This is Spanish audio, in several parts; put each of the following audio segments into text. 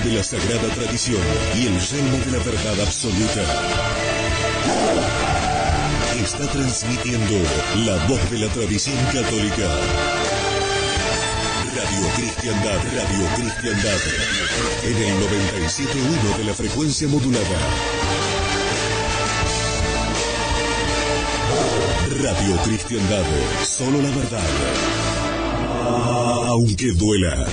de la sagrada tradición y el yelmo de la verdad absoluta. Está transmitiendo la voz de la tradición católica. Radio Cristiandad, en el 97.1 de la frecuencia modulada. Radio Cristiandad, solo la verdad, aunque duela.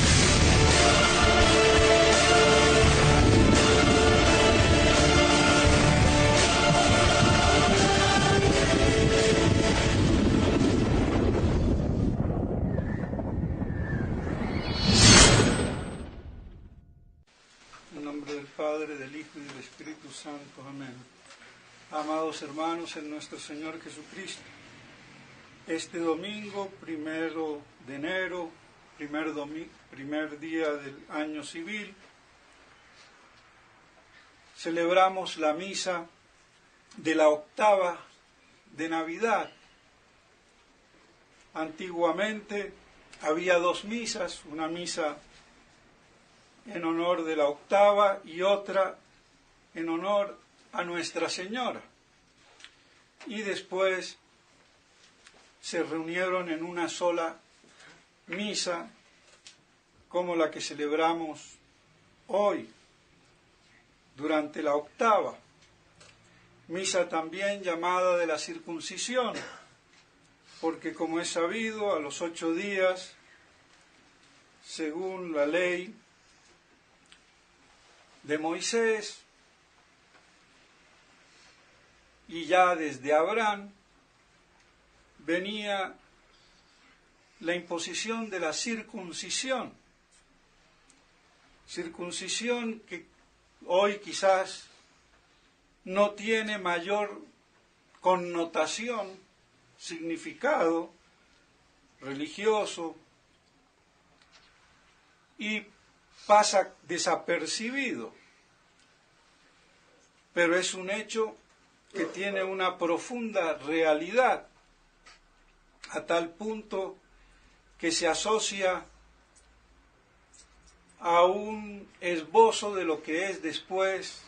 En nombre del Padre, del Hijo y del Espíritu Santo. Amén. Amados hermanos en nuestro Señor Jesucristo, este domingo, 1 de enero, primer día del año civil, celebramos la misa de la octava de Navidad. Antiguamente había dos misas, una misa en honor de la octava y otra en honor a Nuestra Señora. Y después se reunieron en una sola misa, como la que celebramos hoy, durante la octava. Misa también llamada de la circuncisión, porque como es sabido, a los 8 días, según la ley de Moisés, y ya desde Abraham, venía la imposición de la circuncisión. Circuncisión que hoy quizás no tiene mayor connotación, significado religioso, y pasa desapercibido, pero es un hecho que tiene una profunda realidad, a tal punto que se asocia a un esbozo de lo que es después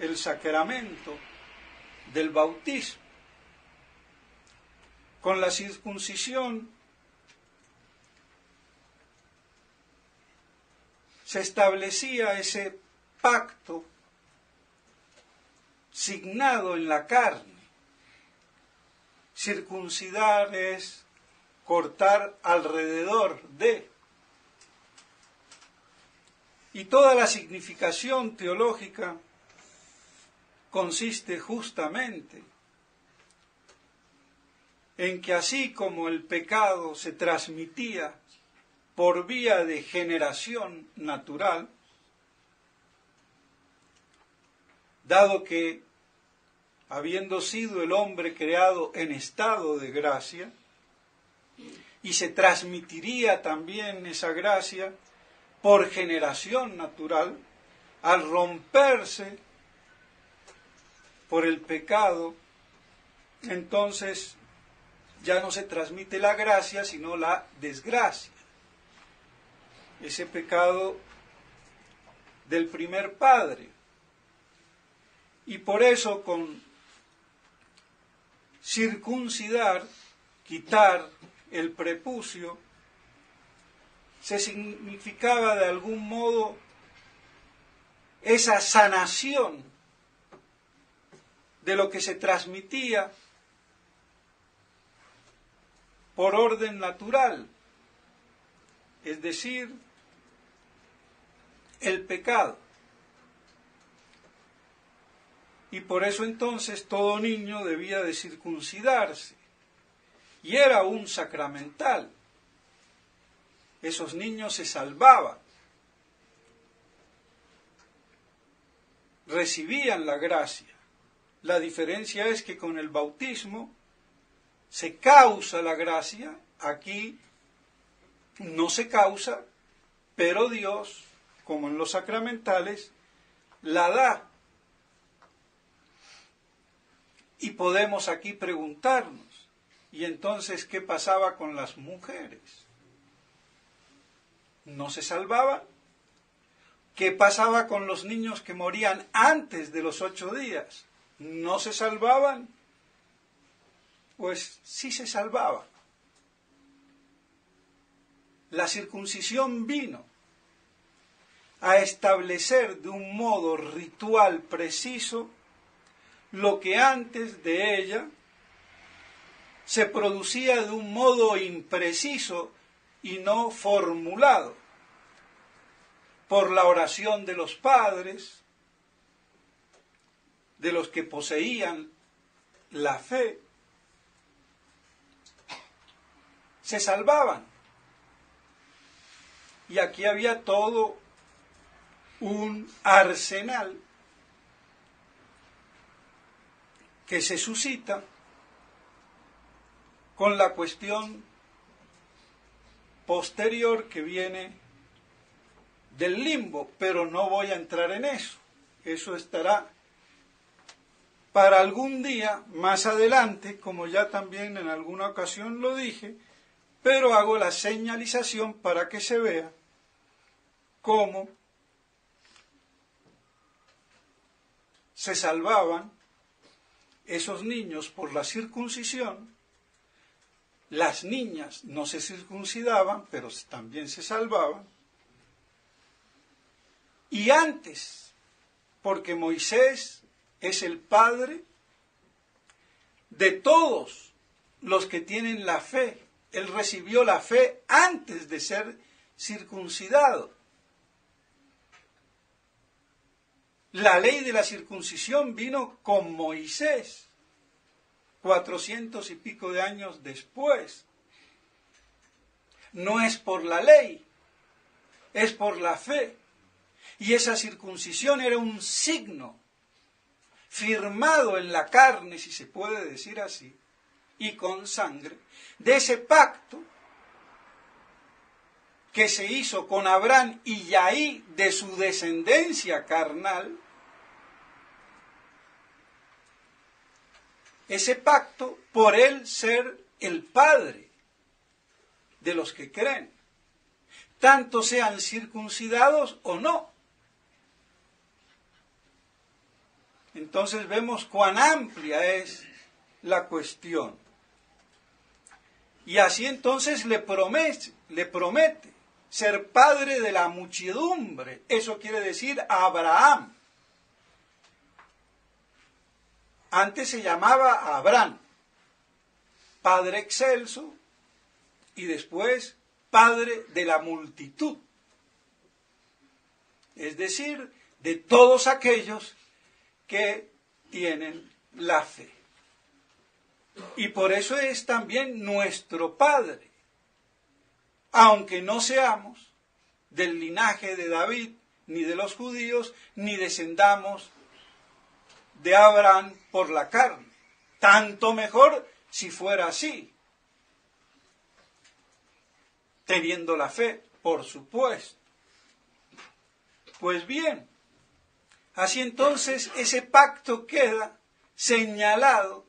el sacramento del bautismo. Con la circuncisión se establecía ese pacto signado en la carne. Circuncidar es cortar alrededor de. Y toda la significación teológica consiste justamente en que así como el pecado se transmitía por vía de generación natural, dado que, habiendo sido el hombre creado en estado de gracia, y se transmitiría también esa gracia por generación natural, al romperse por el pecado, entonces ya no se transmite la gracia, sino la desgracia. Ese pecado del primer padre. Y por eso con circuncidar, quitar el prepucio, se significaba de algún modo esa sanación de lo que se transmitía por orden natural, es decir, el pecado. Y por eso entonces todo niño debía de circuncidarse. Y era un sacramental. Esos niños se salvaban. Recibían la gracia. La diferencia es que con el bautismo se causa la gracia. Aquí no se causa, pero Dios, como en los sacramentales, la da. Y podemos aquí preguntarnos, ¿y entonces qué pasaba con las mujeres? ¿No se salvaban? ¿Qué pasaba con los niños que morían antes de los 8 días? ¿No se salvaban? Pues sí se salvaban. La circuncisión vino a establecer de un modo ritual preciso lo que antes de ella se producía de un modo impreciso y no formulado por la oración de los padres, de los que poseían la fe, se salvaban. Y aquí había todo un arsenal que se suscita con la cuestión posterior que viene del limbo, pero no voy a entrar en eso. Eso estará para algún día más adelante, como ya también en alguna ocasión lo dije, pero hago la señalización para que se vea cómo se salvaban esos niños por la circuncisión. Las niñas no se circuncidaban, pero también se salvaban. Y antes, porque Moisés es el padre de todos los que tienen la fe. Él recibió la fe antes de ser circuncidado. La ley de la circuncisión vino con Moisés, 400 y pico de años después. No es por la ley, es por la fe. Y esa circuncisión era un signo firmado en la carne, si se puede decir así, y con sangre, de ese pacto que se hizo con Abraham y ahí de su descendencia carnal, ese pacto por él ser el padre de los que creen, tanto sean circuncidados o no. Entonces vemos cuán amplia es la cuestión. Y así entonces le promete ser padre de la muchedumbre. Eso quiere decir Abraham. Antes se llamaba Abraham, padre excelso, y después padre de la multitud. Es decir, de todos aquellos que tienen la fe. Y por eso es también nuestro Padre, aunque no seamos del linaje de David, ni de los judíos, ni descendamos de Abraham por la carne. Tanto mejor si fuera así, teniendo la fe, por supuesto. Pues bien, así entonces ese pacto queda señalado,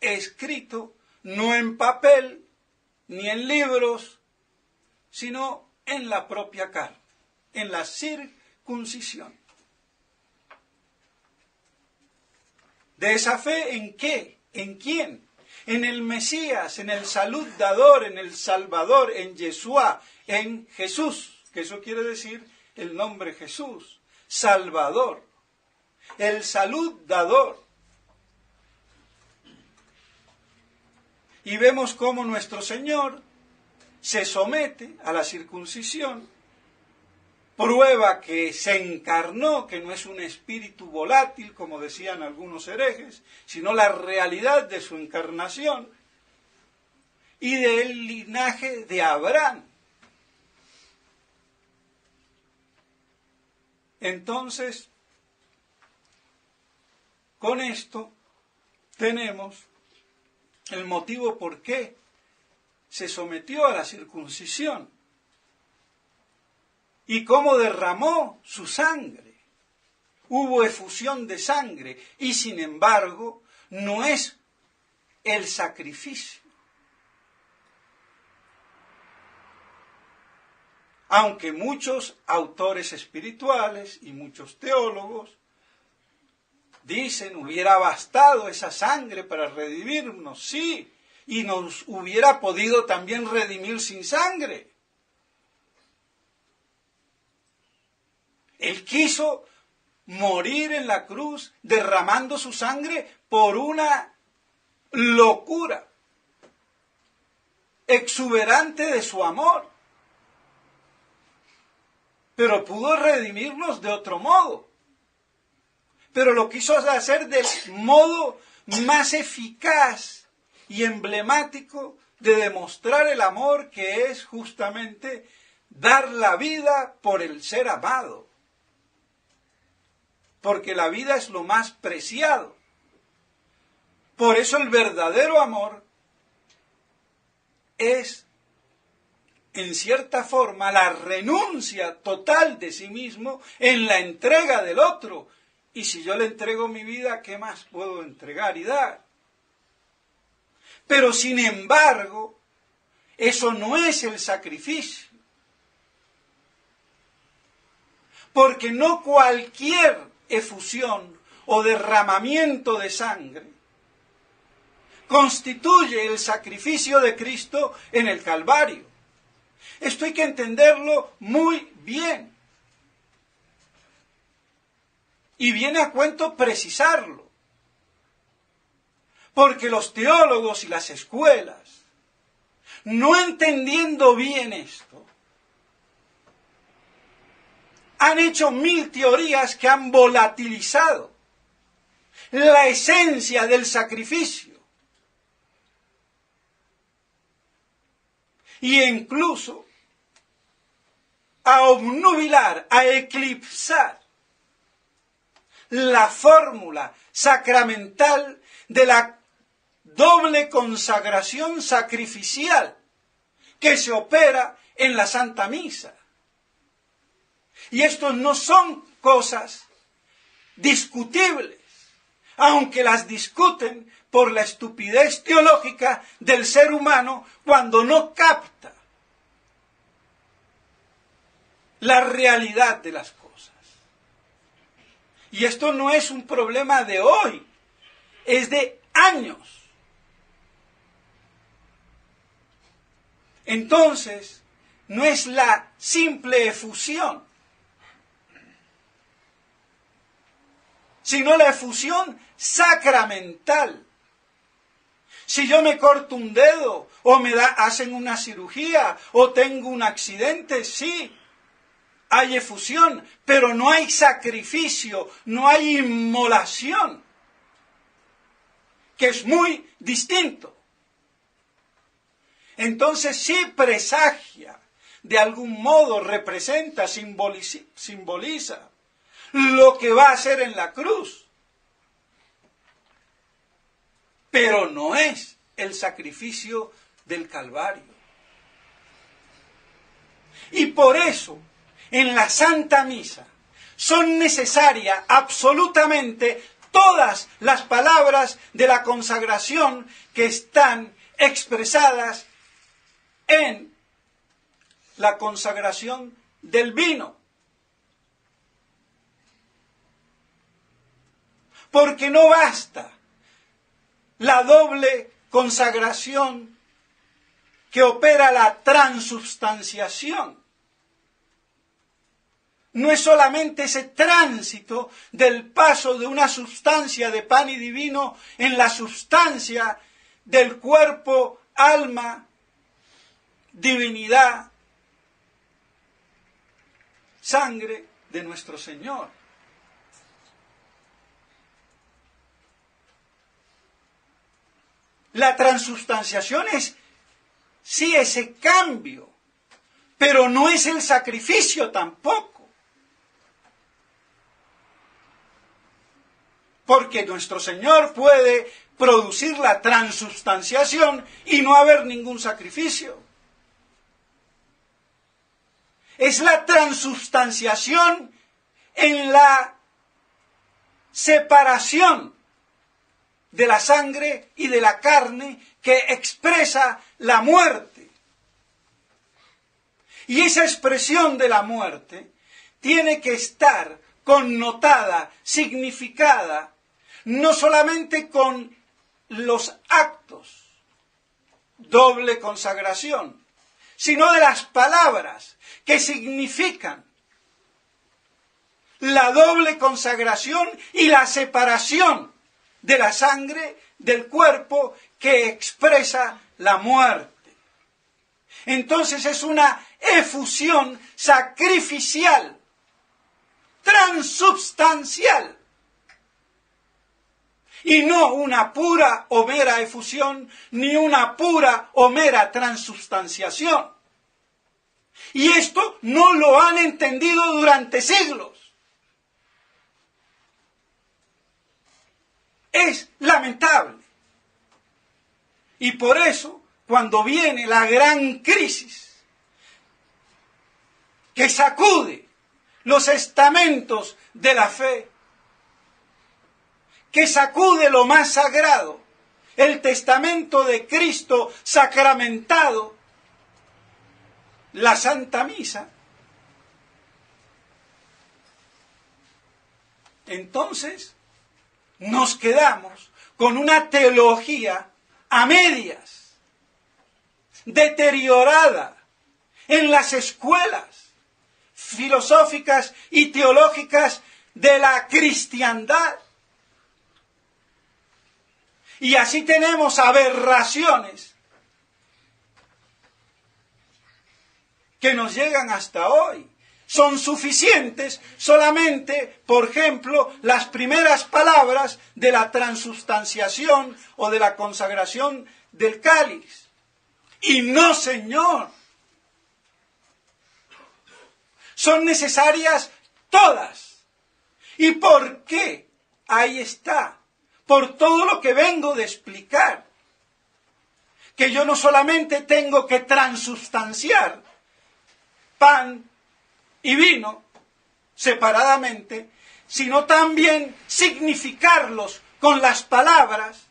escrito, no en papel, ni en libros, sino en la propia carne, en la circuncisión. ¿De esa fe en qué? ¿En quién? En el Mesías, en el saludador, en el Salvador, en Yeshua, en Jesús, que eso quiere decir el nombre Jesús, Salvador, el saludador. Y vemos cómo nuestro Señor se somete a la circuncisión, prueba que se encarnó, que no es un espíritu volátil, como decían algunos herejes, sino la realidad de su encarnación y del linaje de Abraham. Entonces, con esto tenemos el motivo por qué se sometió a la circuncisión y cómo derramó su sangre. Hubo efusión de sangre y sin embargo no es el sacrificio. aunque muchos autores espirituales y muchos teólogos dicen, hubiera bastado esa sangre para redimirnos, sí, y nos hubiera podido también redimir sin sangre. Él quiso morir en la cruz derramando su sangre por una locura exuberante de su amor. Pero pudo redimirnos de otro modo. Pero lo quiso hacer del modo más eficaz y emblemático de demostrar el amor, que es justamente dar la vida por el ser amado. Porque la vida es lo más preciado. Por eso el verdadero amor es, en cierta forma, la renuncia total de sí mismo en la entrega del otro. Y si yo le entrego mi vida, ¿qué más puedo entregar y dar? Pero sin embargo, eso no es el sacrificio. Porque no cualquier efusión o derramamiento de sangre constituye el sacrificio de Cristo en el Calvario. Esto hay que entenderlo muy bien. Y viene a cuento precisarlo. Porque los teólogos y las escuelas, no entendiendo bien esto, han hecho 1000 teorías que han volatilizado la esencia del sacrificio. Y incluso a obnubilar, a eclipsar la fórmula sacramental de la doble consagración sacrificial que se opera en la Santa Misa. Y estos no son cosas discutibles, aunque las discuten por la estupidez teológica del ser humano cuando no capta la realidad de las cosas. Y esto no es un problema de hoy, es de años. Entonces, no es la simple efusión, sino la efusión sacramental. Si yo me corto un dedo, o hacen una cirugía, o tengo un accidente, sí, hay efusión, pero no hay sacrificio, no hay inmolación, que es muy distinto. Entonces sí presagia, de algún modo representa, simboliza lo que va a hacer en la cruz. Pero no es el sacrificio del Calvario. Y por eso, en la Santa Misa, son necesarias absolutamente todas las palabras de la consagración que están expresadas en la consagración del vino. Porque no basta la doble consagración que opera la transubstanciación. No es solamente ese tránsito del paso de una sustancia de pan y divino en la sustancia del cuerpo, alma, divinidad, sangre de nuestro Señor. La transubstanciación es, sí, ese cambio, pero no es el sacrificio tampoco. Porque nuestro Señor puede producir la transubstanciación y no haber ningún sacrificio. Es la transubstanciación en la separación de la sangre y de la carne que expresa la muerte. Y esa expresión de la muerte tiene que estar connotada, significada, no solamente con los actos, doble consagración, sino de las palabras que significan la doble consagración y la separación de la sangre del cuerpo que expresa la muerte. Entonces es una efusión sacrificial, transubstancial, y no una pura o mera efusión, ni una pura o mera transubstanciación. Y esto no lo han entendido durante siglos. Es lamentable. Y por eso, cuando viene la gran crisis que sacude los estamentos de la fe, que sacude lo más sagrado, el testamento de Cristo sacramentado, la Santa Misa, entonces nos quedamos con una teología a medias, deteriorada en las escuelas filosóficas y teológicas de la cristiandad. Y así tenemos aberraciones que nos llegan hasta hoy. Son suficientes solamente, por ejemplo, las primeras palabras de la transubstanciación o de la consagración del cáliz. Y no, Señor. Son necesarias todas. ¿Y por qué? Ahí está. Por todo lo que vengo de explicar. Que yo no solamente tengo que transubstanciar pan y vino separadamente, sino también significarlos con las palabras,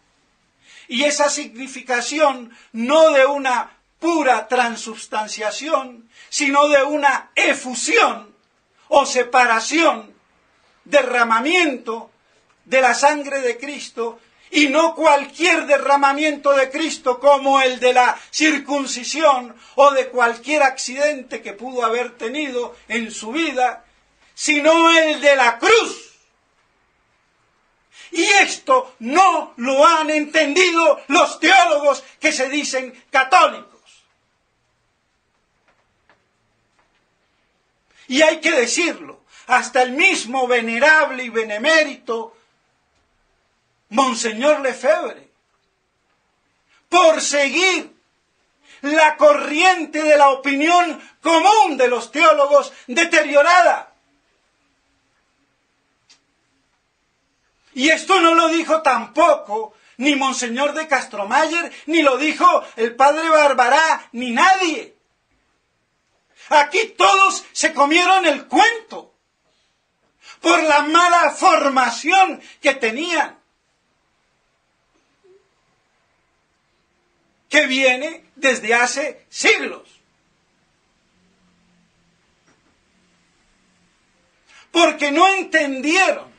y esa significación no de una pura transubstanciación, sino de una efusión o separación, derramamiento de la sangre de Cristo, y no cualquier derramamiento de Cristo como el de la circuncisión o de cualquier accidente que pudo haber tenido en su vida, sino el de la cruz. Y esto no lo han entendido los teólogos que se dicen católicos. Y hay que decirlo, hasta el mismo venerable y benemérito Monseñor Lefebvre, por seguir la corriente de la opinión común de los teólogos deteriorada. Y esto no lo dijo tampoco ni Monseñor de Castromayer, ni lo dijo el padre Barbará, ni nadie. Aquí todos se comieron el cuento por la mala formación que tenían, que viene desde hace siglos. Porque no entendieron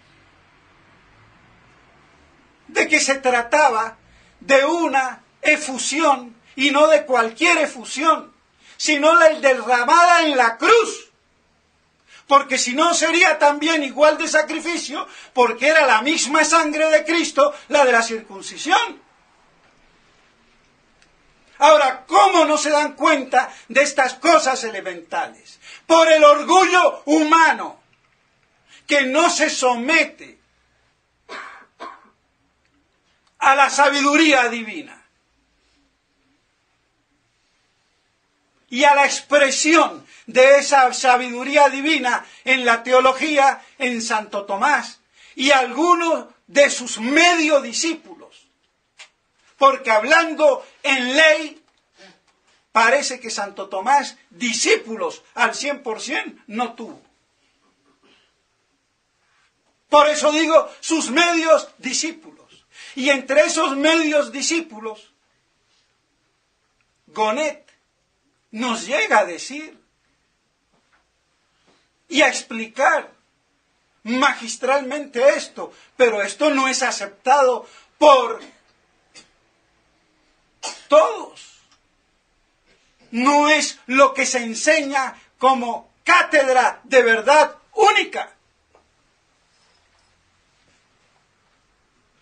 de que se trataba de una efusión, y no de cualquier efusión, sino la derramada en la cruz. Porque si no sería también igual de sacrificio, porque era la misma sangre de Cristo la de la circuncisión. Ahora, ¿cómo no se dan cuenta de estas cosas elementales? Por el orgullo humano, que no se somete a la sabiduría divina y a la expresión de esa sabiduría divina en la teología en Santo Tomás y algunos de sus medio discípulos. Porque hablando en ley, parece que Santo Tomás discípulos al 100% no tuvo. Por eso digo sus medios discípulos. Y entre esos medios discípulos, Gonet nos llega a decir y a explicar magistralmente esto, pero esto no es aceptado por todos. No es lo que se enseña como cátedra de verdad única.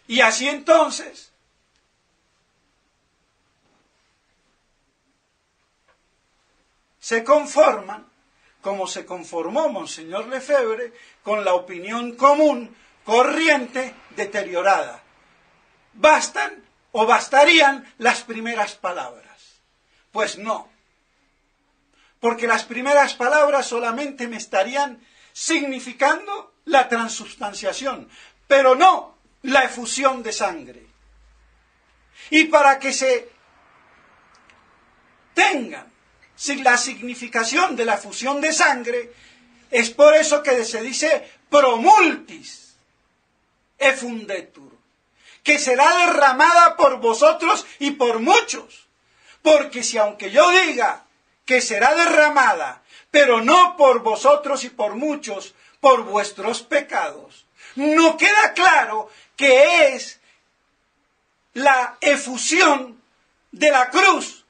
Y así entonces se conforman, como se conformó Monseñor Lefebvre, con la opinión común, corriente, deteriorada. ¿Bastan o bastarían las primeras palabras? Pues no, porque las primeras palabras solamente me estarían significando la transubstanciación, pero no la efusión de sangre. Y para que se tengan la significación de la efusión de sangre, es por eso que se dice pro multis effundetur, que será derramada por vosotros y por muchos. Porque si aunque yo diga que será derramada, pero no por vosotros y por muchos, por vuestros pecados, no queda claro que es la efusión de la cruz.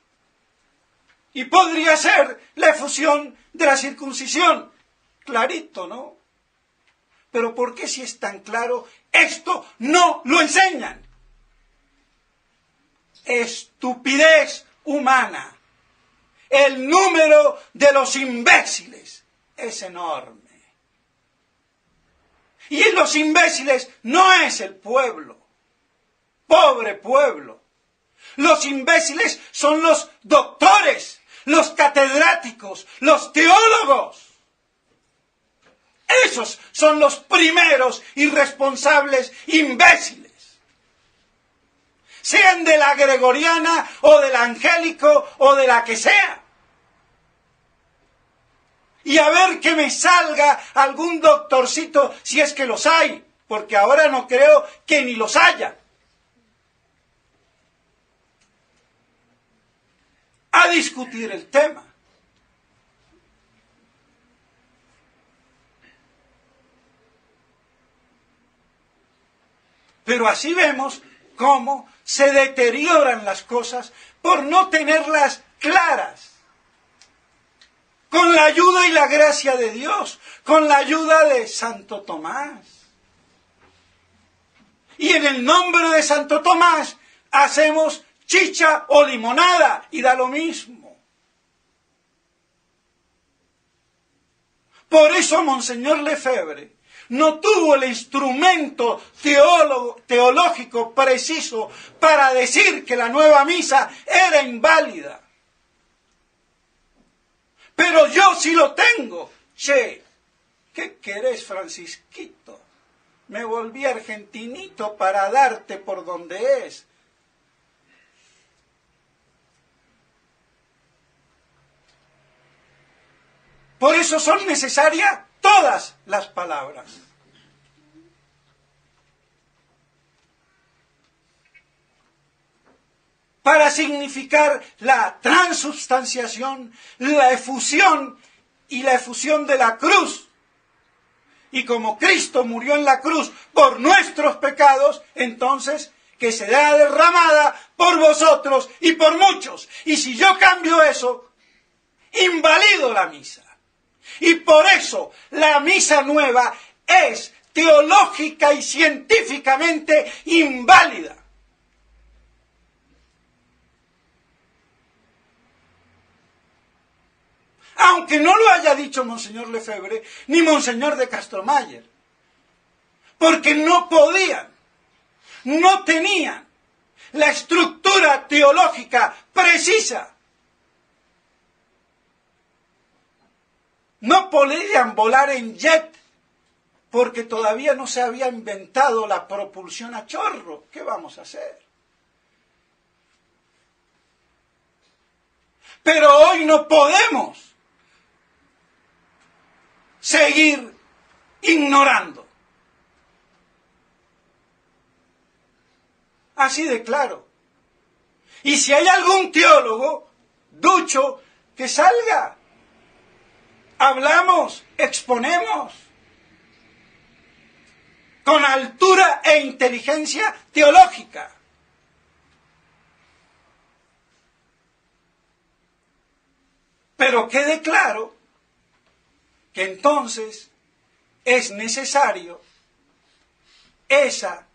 Y podría ser la efusión de la circuncisión. Clarito, ¿no? Pero ¿por qué si es tan claro, esto no lo enseñan? Estupidez humana. El número de los imbéciles es enorme. Y los imbéciles no es el pueblo. Pobre pueblo. Los imbéciles son los doctores, los catedráticos, los teólogos. Esos son los primeros irresponsables imbéciles. Sean de la gregoriana o del angélico o de la que sea. Y a ver que me salga algún doctorcito si es que los hay, porque ahora no creo que ni los haya. A discutir el tema. Pero así vemos cómo se deterioran las cosas por no tenerlas claras. Con la ayuda y la gracia de Dios, con la ayuda de Santo Tomás. Y en el nombre de Santo Tomás hacemos chicha o limonada y da lo mismo. Por eso Monseñor Lefebvre no tuvo el instrumento teológico preciso para decir que la nueva misa era inválida. Pero yo sí lo tengo. Che, ¿qué querés, Francisquito? Me volví argentinito para darte por donde es. Por eso son necesarias todas las palabras. Para significar la transubstanciación, la efusión y la efusión de la cruz. Y como Cristo murió en la cruz por nuestros pecados, entonces que será derramada por vosotros y por muchos. Y si yo cambio eso, invalido la misa. Y por eso la misa nueva es teológica y científicamente inválida. Aunque no lo haya dicho Monseñor Lefebvre ni Monseñor de Castromayer, porque no podían, no tenían la estructura teológica precisa. No podían volar en jet porque todavía no se había inventado la propulsión a chorro. ¿Qué vamos a hacer? Pero hoy no podemos seguir ignorando. Así de claro. Y si hay algún teólogo ducho que salga hablamos, exponemos con altura e inteligencia teológica. Pero quede claro que entonces es necesario esa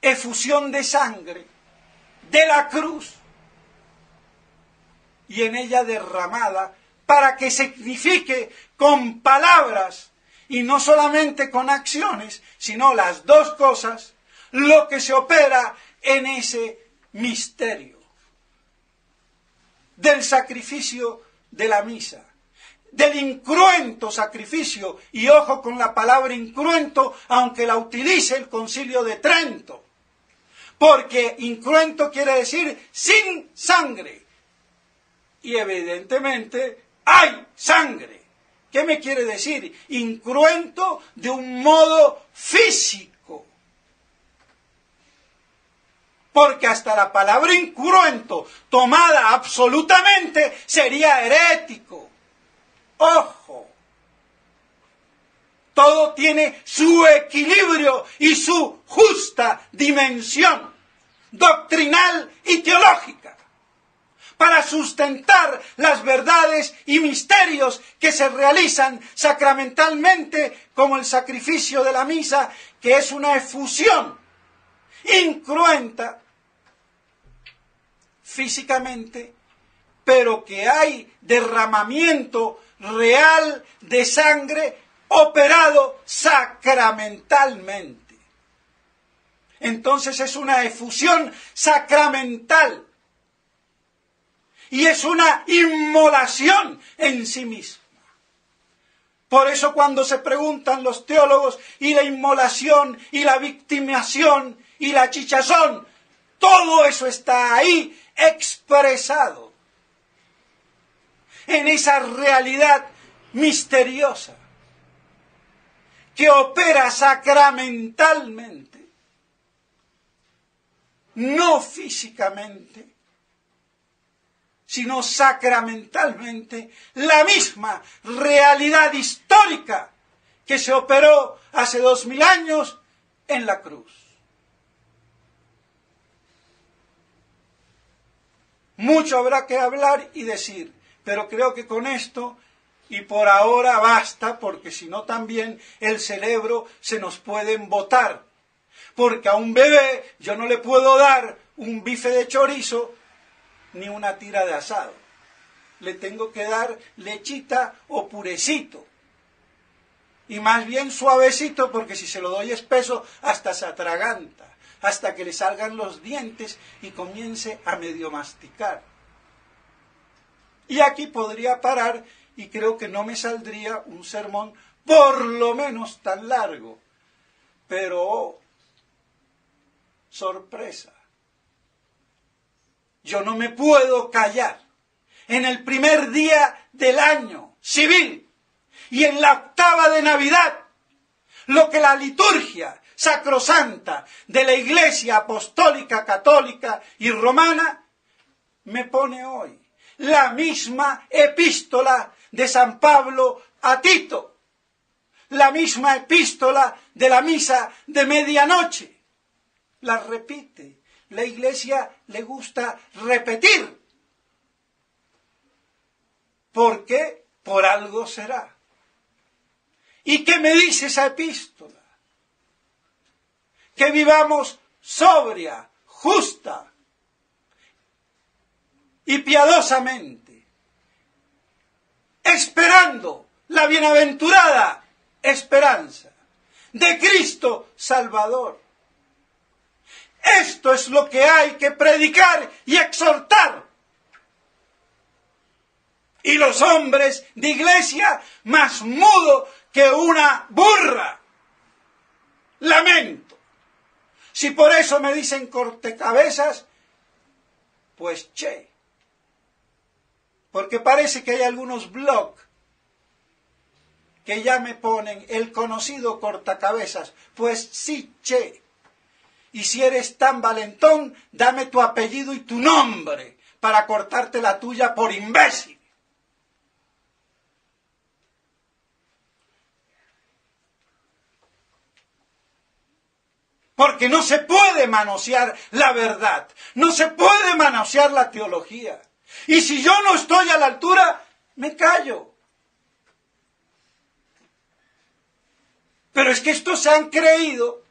efusión de sangre de la cruz y en ella derramada para que signifique con palabras y no solamente con acciones, sino las dos cosas, lo que se opera en ese misterio del sacrificio de la misa, del incruento sacrificio, y ojo con la palabra incruento, aunque la utilice el Concilio de Trento, porque incruento quiere decir sin sangre, y evidentemente hay sangre. ¿Qué me quiere decir? Incruento de un modo físico. Porque hasta la palabra incruento, tomada absolutamente, sería herético. ¡Ojo! Todo tiene su equilibrio y su justa dimensión doctrinal y teológica para sustentar las verdades y misterios que se realizan sacramentalmente, como el sacrificio de la misa, que es una efusión incruenta físicamente, pero que hay derramamiento real de sangre operado sacramentalmente. Entonces es una efusión sacramental y es una inmolación en sí misma. Por eso cuando se preguntan los teólogos, y la inmolación, y la victimización, y la chichazón, todo eso está ahí expresado en esa realidad misteriosa que opera sacramentalmente, no físicamente, sino sacramentalmente, la misma realidad histórica que se operó hace 2000 años en la cruz. Mucho habrá que hablar y decir, pero creo que con esto y por ahora basta, porque si no también el cerebro se nos puede embotar. Porque a un bebé yo no le puedo dar un bife de chorizo ni una tira de asado. Le tengo que dar lechita o purecito. Y más bien suavecito, porque si se lo doy espeso, hasta se atraganta, hasta que le salgan los dientes y comience a medio masticar. Y aquí podría parar, y creo que no me saldría un sermón por lo menos tan largo. Pero, oh, sorpresa. Yo no me puedo callar. En el primer día del año civil y en la octava de Navidad, lo que la liturgia sacrosanta de la Iglesia Apostólica, Católica y Romana me pone hoy. La misma epístola de San Pablo a Tito. La misma epístola de la misa de medianoche. La repite. La Iglesia le gusta repetir. ¿Por qué? Por algo será. ¿Y qué me dice esa epístola? Que vivamos sobria, justa y piadosamente, esperando la bienaventurada esperanza de Cristo Salvador. Esto es lo que hay que predicar y exhortar. Y los hombres de iglesia, más mudo que una burra. Lamento. Si por eso me dicen cortecabezas, pues che. Porque parece que hay algunos blogs que ya me ponen el conocido cortacabezas. Pues sí, che. Y si eres tan valentón, dame tu apellido y tu nombre para cortarte la tuya por imbécil. Porque no se puede manosear la verdad, no se puede manosear la teología. Y si yo no estoy a la altura, me callo. Pero es que estos se han creído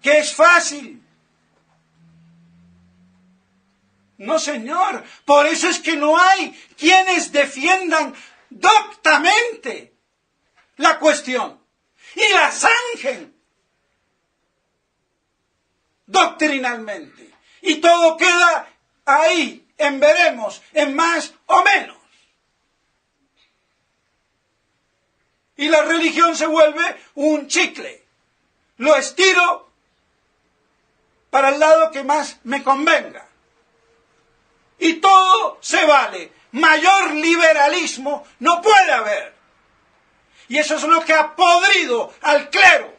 que es fácil. No, señor. Por eso es que no hay quienes defiendan doctamente la cuestión y la zanjen doctrinalmente. Y todo queda ahí, en veremos, en más o menos. Y la religión se vuelve un chicle. Lo estiro para el lado que más me convenga. Y todo se vale. Mayor liberalismo no puede haber. Y eso es lo que ha podrido al clero.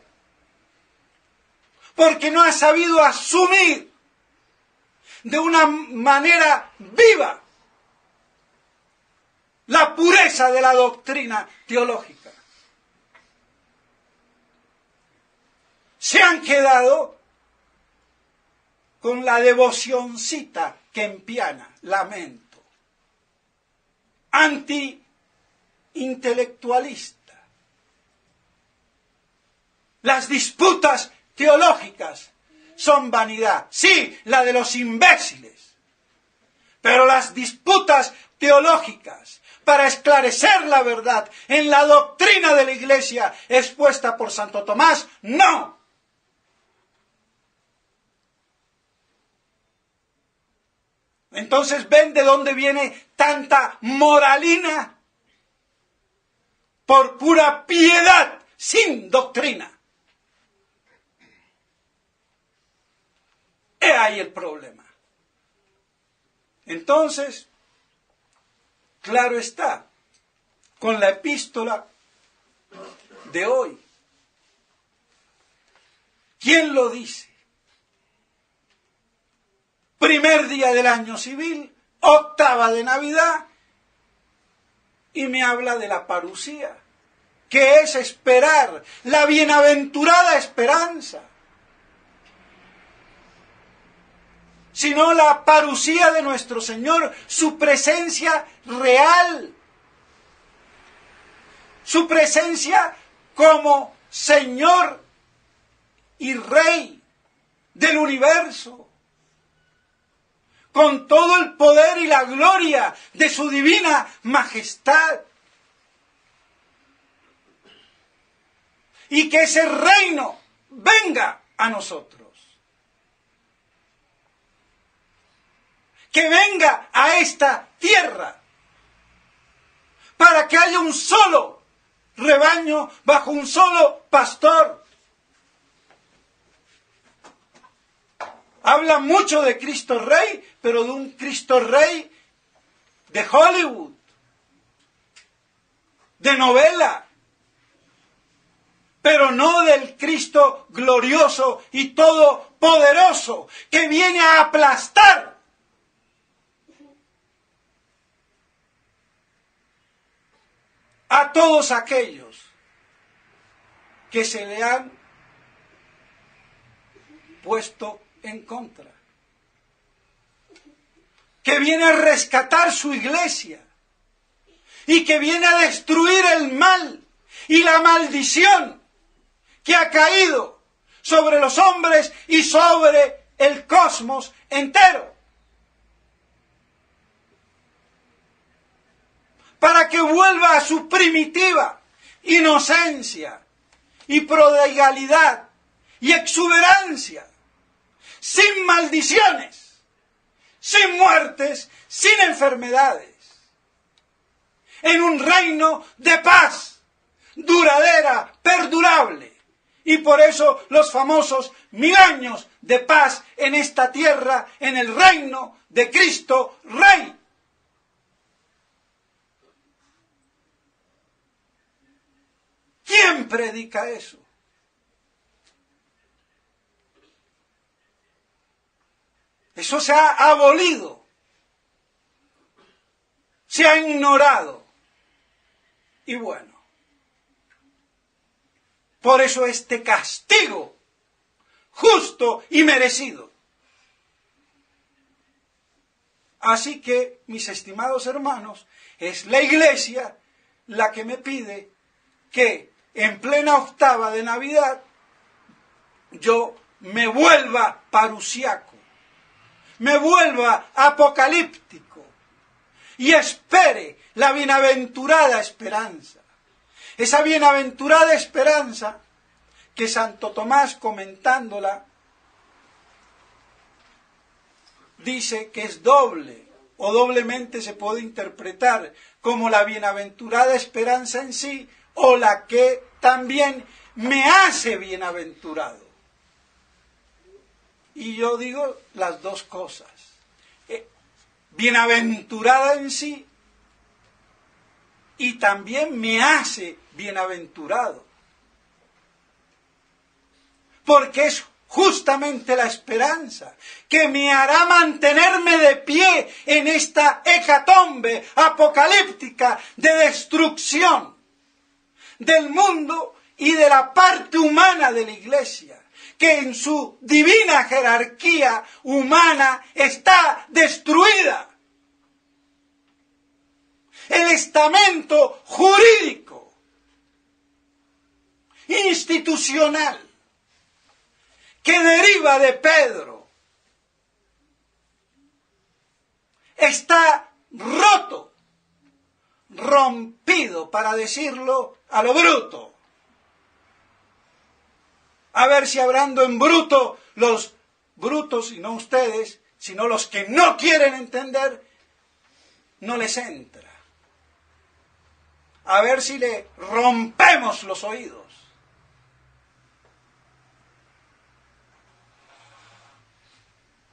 Porque no ha sabido asumir de una manera viva la pureza de la doctrina teológica. Se han quedado con la devocioncita kempiana, lamento, anti-intelectualista. Las disputas teológicas son vanidad, sí, la de los imbéciles, pero las disputas teológicas para esclarecer la verdad en la doctrina de la Iglesia expuesta por Santo Tomás, no. Entonces, ¿ven de dónde viene tanta moralina? Por pura piedad, sin doctrina. He ahí el problema. Entonces, claro está, con la epístola de hoy, ¿quién lo dice? Primer día del año civil, octava de Navidad, y me habla de la parusía, que es esperar, la bienaventurada esperanza. Sino la parusía de nuestro Señor, su presencia real, su presencia como Señor y Rey del universo, con todo el poder y la gloria de su divina majestad. Y que ese reino venga a nosotros. Que venga a esta tierra. Para que haya un solo rebaño bajo un solo pastor. Habla mucho de Cristo Rey, pero de un Cristo Rey de Hollywood, de novela, pero no del Cristo glorioso y todopoderoso que viene a aplastar a todos aquellos que se le han puesto en contra, que viene a rescatar su iglesia y que viene a destruir el mal y la maldición que ha caído sobre los hombres y sobre el cosmos entero, para que vuelva a su primitiva inocencia y prodigalidad y exuberancia, sin maldiciones, sin muertes, sin enfermedades, en un reino de paz, duradera, perdurable. Y por eso los famosos 1000 años de paz en esta tierra, en el reino de Cristo Rey. ¿Quién predica eso? Eso se ha abolido, se ha ignorado. Y bueno, por eso este castigo justo y merecido. Así que, mis estimados hermanos, es la Iglesia la que me pide que en plena octava de Navidad yo me vuelva parusiaco, me vuelva apocalíptico y espere la bienaventurada esperanza. Esa bienaventurada esperanza que Santo Tomás, comentándola, dice que es doble o doblemente se puede interpretar como la bienaventurada esperanza en sí o la que también me hace bienaventurado. Y yo digo las dos cosas. Bienaventurada en sí y también me hace bienaventurado. Porque es justamente la esperanza que me hará mantenerme de pie en esta hecatombe apocalíptica de destrucción del mundo y de la parte humana de la Iglesia, que en su divina jerarquía humana está destruida. El estamento jurídico, institucional, que deriva de Pedro, está roto, rompido, para decirlo a lo bruto. A ver si hablando en bruto, los brutos, y no ustedes, sino los que no quieren entender, no les entra. A ver si le rompemos los oídos.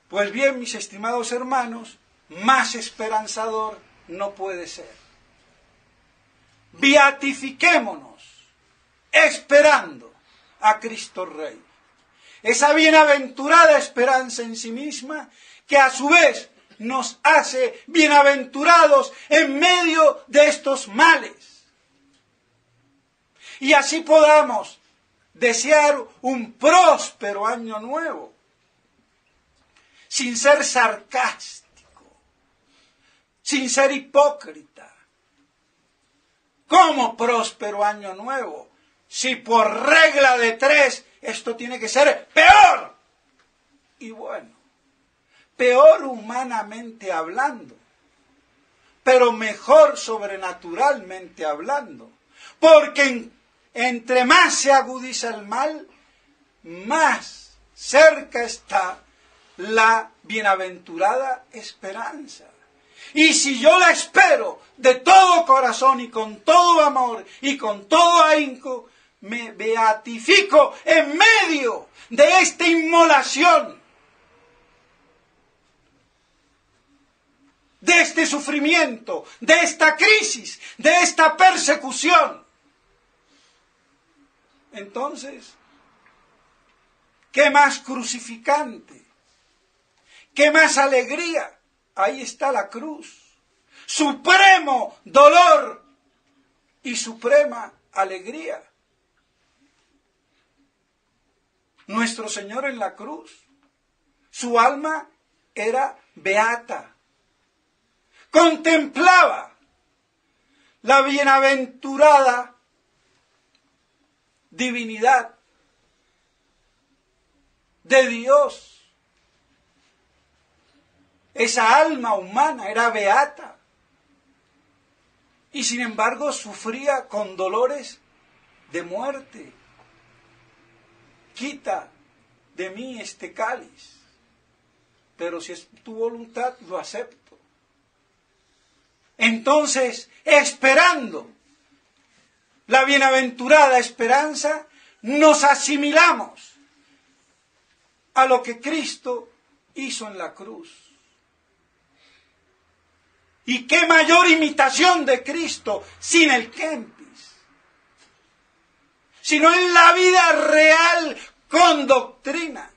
Pues bien, mis estimados hermanos, más esperanzador no puede ser. Beatifiquémonos, esperando a Cristo Rey. Esa bienaventurada esperanza en sí misma, que a su vez nos hace bienaventurados en medio de estos males. Y así podamos desear un próspero año nuevo, sin ser sarcástico, sin ser hipócrita. ¿Cómo próspero año nuevo? Si por regla de 3 esto tiene que ser peor. Y bueno, peor humanamente hablando, pero mejor sobrenaturalmente hablando. Porque entre más se agudiza el mal, más cerca está la bienaventurada esperanza. Y si yo la espero de todo corazón y con todo amor y con todo ahínco, me beatifico en medio de esta inmolación, de este sufrimiento, de esta crisis, de esta persecución. Entonces, ¿qué más crucificante? ¿Qué más alegría? Ahí está la cruz. Supremo dolor y suprema alegría. Nuestro Señor en la cruz, su alma era beata. Contemplaba la bienaventurada divinidad de Dios. Esa alma humana era beata y sin embargo sufría con dolores de muerte. Quita de mí este cáliz, pero si es tu voluntad lo acepto. Entonces, esperando la bienaventurada esperanza, nos asimilamos a lo que Cristo hizo en la cruz. ¿Y qué mayor imitación de Cristo sin el Kempis? Sino en la vida real con doctrina.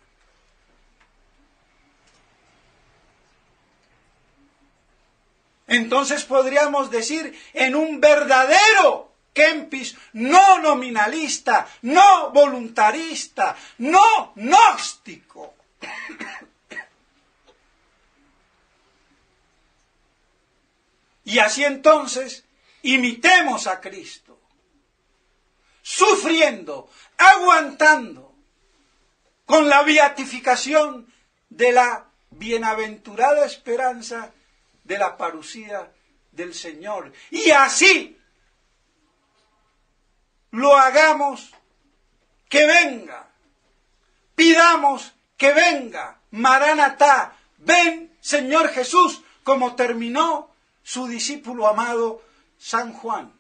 Entonces podríamos decir en un verdadero Kempis, no nominalista, no voluntarista, no gnóstico. Y así entonces imitemos a Cristo, sufriendo, aguantando, con la beatificación de la bienaventurada esperanza de la parucía del Señor. Y así lo hagamos, que venga, pidamos que venga, Maranatá, ven Señor Jesús, como terminó su discípulo amado San Juan.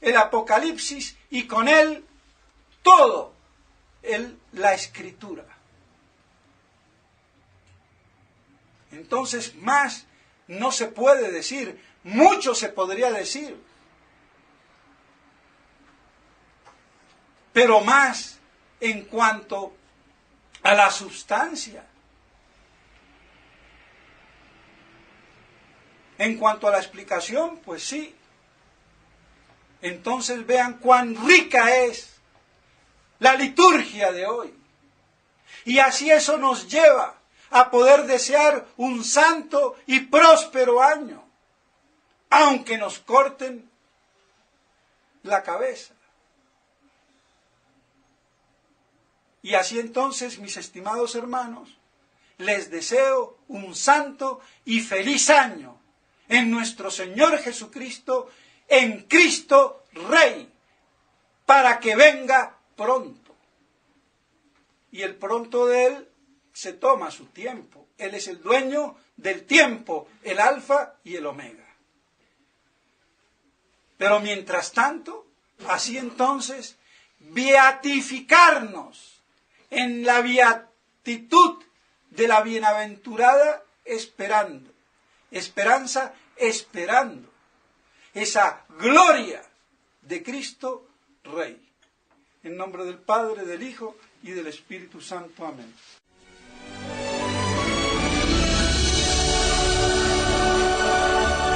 El Apocalipsis y con él todo la Escritura. Entonces más no se puede decir, mucho se podría decir, pero más en cuanto a la sustancia. En cuanto a la explicación, pues sí. Entonces vean cuán rica es la liturgia de hoy. Y así eso nos lleva a poder desear un santo y próspero año, aunque nos corten la cabeza. Y así entonces, mis estimados hermanos, les deseo un santo y feliz año en nuestro Señor Jesucristo, en Cristo Rey, para que venga pronto. Y el pronto de Él se toma su tiempo. Él es el dueño del tiempo, el alfa y el omega. Pero mientras tanto, así entonces, beatificarnos en la beatitud de la bienaventurada esperanza esperando esa gloria de Cristo Rey. En nombre del Padre, del Hijo y del Espíritu Santo. Amén.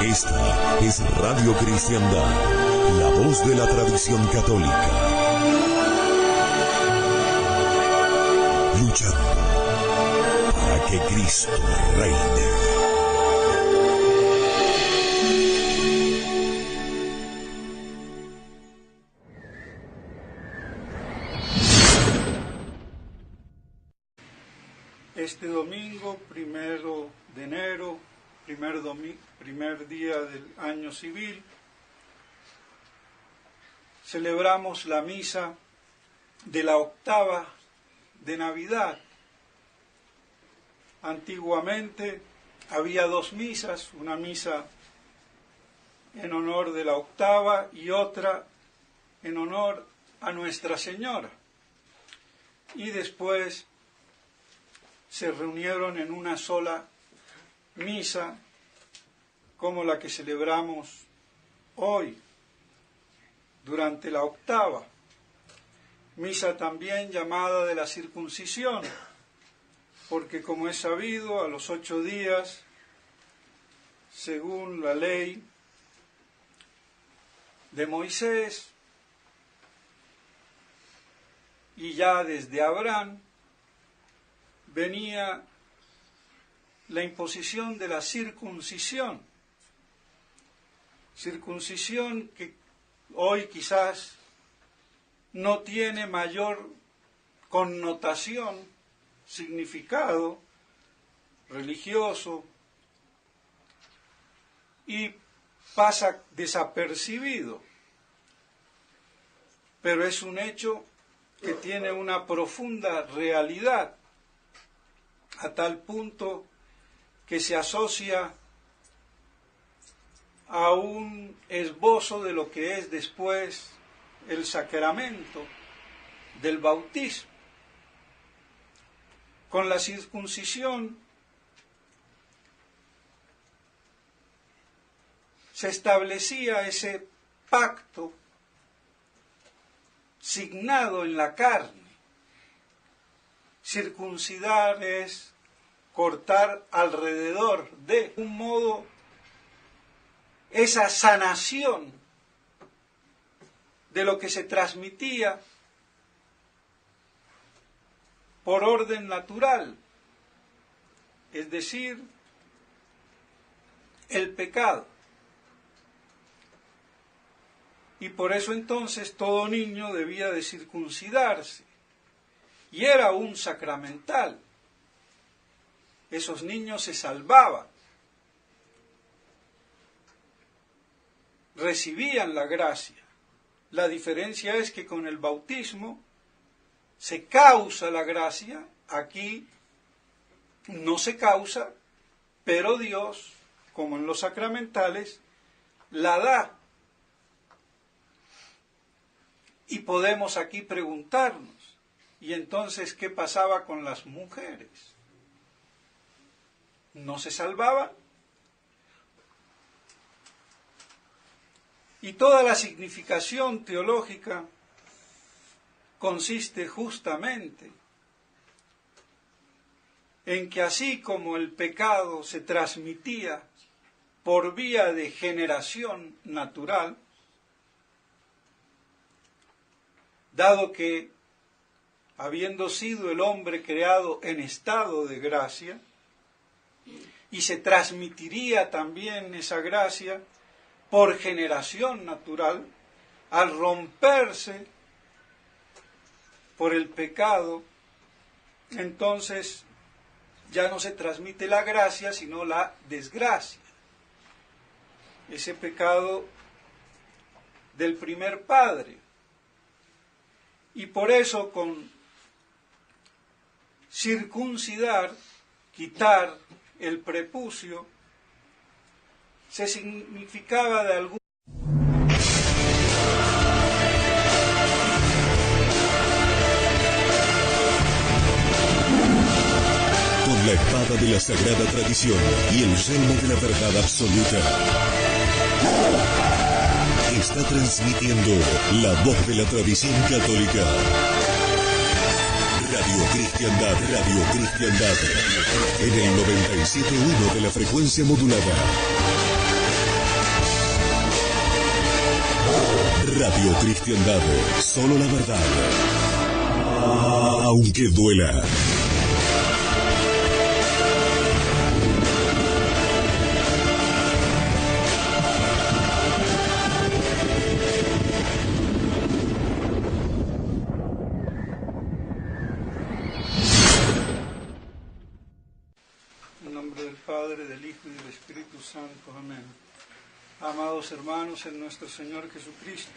Esta es Radio Cristiandad, la voz de la tradición católica. Luchando para que Cristo reine. Este domingo, 1 de enero, primer día del año civil, celebramos la misa de la octava de Navidad. Antiguamente había dos misas, una misa en honor de la octava y otra en honor a Nuestra Señora. Y después se reunieron en una sola misa como la que celebramos hoy, durante la octava. Misa también llamada de la circuncisión, porque como es sabido, a los 8 días, según la ley de Moisés, y ya desde Abraham, venía la imposición de la circuncisión. Circuncisión que hoy quizás no tiene mayor connotación, significado religioso y pasa desapercibido, pero es un hecho que tiene una profunda realidad, a tal punto que se asocia a un esbozo de lo que es después el sacramento del bautismo. Con la circuncisión se establecía ese pacto signado en la carne. Circuncidar es cortar alrededor de un modo esa sanación de lo que se transmitía por orden natural, es decir, el pecado. Y por eso entonces todo niño debía de circuncidarse, y era un sacramental. Esos niños se salvaban, recibían la gracia. La diferencia es que con el bautismo se causa la gracia, aquí no se causa, pero Dios, como en los sacramentales, la da. Y podemos aquí preguntarnos, ¿y entonces qué pasaba con las mujeres? ¿No se salvaban? Y toda la significación teológica consiste justamente en que así como el pecado se transmitía por vía de generación natural, dado que, habiendo sido el hombre creado en estado de gracia, y se transmitiría también esa gracia por generación natural, al romperse por el pecado, entonces ya no se transmite la gracia, sino la desgracia. Ese pecado del primer padre. Y por eso con circuncidar, quitar el prepucio, se significaba de algún con la espada de la sagrada tradición y el yelmo de la verdad absoluta. Está transmitiendo la voz de la tradición católica. Radio Cristiandad, en el 97.1 de la frecuencia modulada. Radio Cristiandad, solo la verdad, aunque duela. En nombre del Padre, del Hijo y del Espíritu Santo. Amén. Amados hermanos en nuestro Señor Jesucristo,